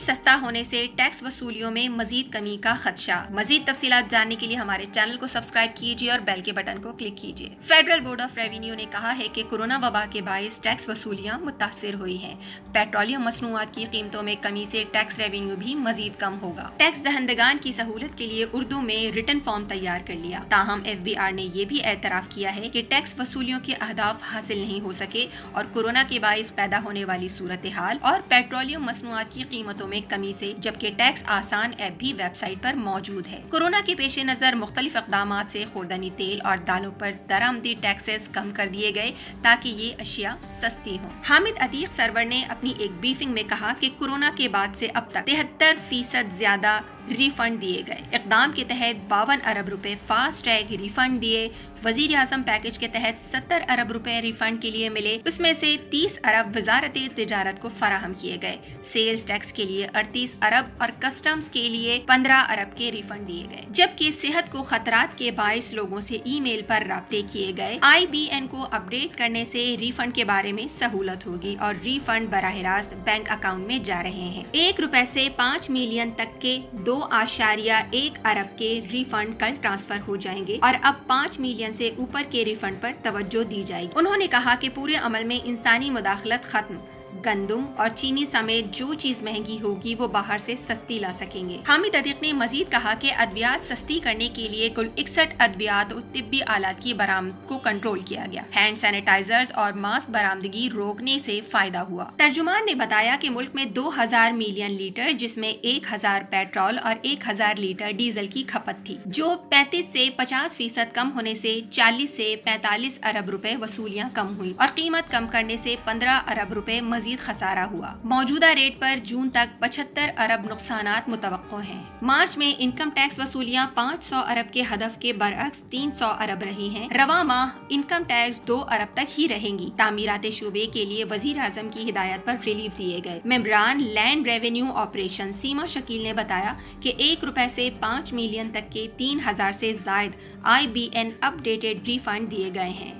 सस्ता होने से टैक्स वसूलियों में मजीद कमी का खदशा। मजीद तफसीलात जानने के लिए हमारे चैनल को सब्सक्राइब कीजिए और बेल के बटन को क्लिक कीजिए। फेडरल बोर्ड ऑफ रेवेन्यू ने कहा है कि कोरोना वबा के बायस टैक्स वसूलियाँ मुतासिर हुई हैं। पेट्रोलियम मसनूआत की कीमतों में कमी से टैक्स रेवेन्यू भी मजीद कम होगा। टैक्स दहंदगान की सहूलत के लिए उर्दू में रिटन फॉर्म तैयार कर लिया। ताहम FBR ने यह भी एतराफ़ किया है कि टैक्स वसूलियों के अहदाफ हासिल नहीं हो सके और कोरोना के बायस पैदा होने वाली सूरत हाल और पेट्रोलियम मसनूआत की कीमतों में कमी से, जबकि टैक्स आसान ऐप भी वेबसाइट पर मौजूद है। कोरोना के पेश नज़र मुख्तलिफ इक़दामात से खुर्दनी तेल और दालों पर दरामदी टैक्सेस कम कर दिए गए ताकि ये अशिया सस्ती हों। हामिद अतीक सरवर ने अपनी एक ब्रीफिंग में कहा कि कोरोना के बाद से अब तक 73% ज्यादा रिफंड दिए गए। इक़दाम के तहत 52 अरब रुपए फास्ट ट्रैक रिफंड दिए। वजीर आज़म पैकेज के तहत 70 अरब रुपए रिफंड के लिए मिले, उसमें से 30 अरब वजारत तिजारत को फराहम किए गए। सेल्स टैक्स के लिए 38 अरब और कस्टम्स के लिए 15 अरब के रिफंड दिए गए। जबकि सेहत को खतरात के बायस लोगों से ईमेल पर राब्ते किए गए। IBN को अपडेट करने से रिफंड के बारे में सहूलत होगी और रिफंड बराह रास्त बैंक अकाउंट में जा रहे हैं। 1 रुपए से 5 मिलियन तक के 2.1 अरब के रिफंड कल ट्रांसफर हो जाएंगे और अब 5 मिलियन से ऊपर के रिफंड पर तवज्जो दी जाएगी। उन्होंने कहा कि पूरे अमल में इंसानी मुदाखलत खत्म। गंदम और चीनी समेत जो चीज महंगी होगी वो बाहर से सस्ती ला सकेंगे। हामिद अतीक ने मजीद कहा कि अद्वियात सस्ती करने के लिए कुल 61 अद्वियात और तिब्बी आलात की बरामद को कंट्रोल किया गया। हैंड सैनिटाइजर्स और मास्क बरामदगी रोकने से फायदा हुआ। तर्जुमान ने बताया कि मुल्क में 2000 मिलियन लीटर, जिसमें 1000 पेट्रोल और 1000 लीटर डीजल की खपत थी, जो 35 से 50% कम होने से 40 से 45 अरब रुपए वसूलियाँ कम हुई और कीमत कम करने से 15 अरब रुपए मजीद खसारा हुआ। मौजूदा रेट पर जून तक 75 अरब नुकसानात मुतवक्को हैं। मार्च में इनकम टैक्स वसूलियां 500 अरब के हदफ के बरअक्स 300 अरब रही हैं। रवा माह इनकम टैक्स 2 अरब तक ही रहेंगी। तामीरात शोबे के लिए वजीर आजम की हिदायत पर रिलीफ दिए गए। मेंबरान लैंड रेवेन्यू ऑपरेशन सीमा शकील ने बताया कि 1 रुपए से 5 मिलियन तक के 3000 से जायद IBN अपडेटेड रिफंड दिए गए हैं।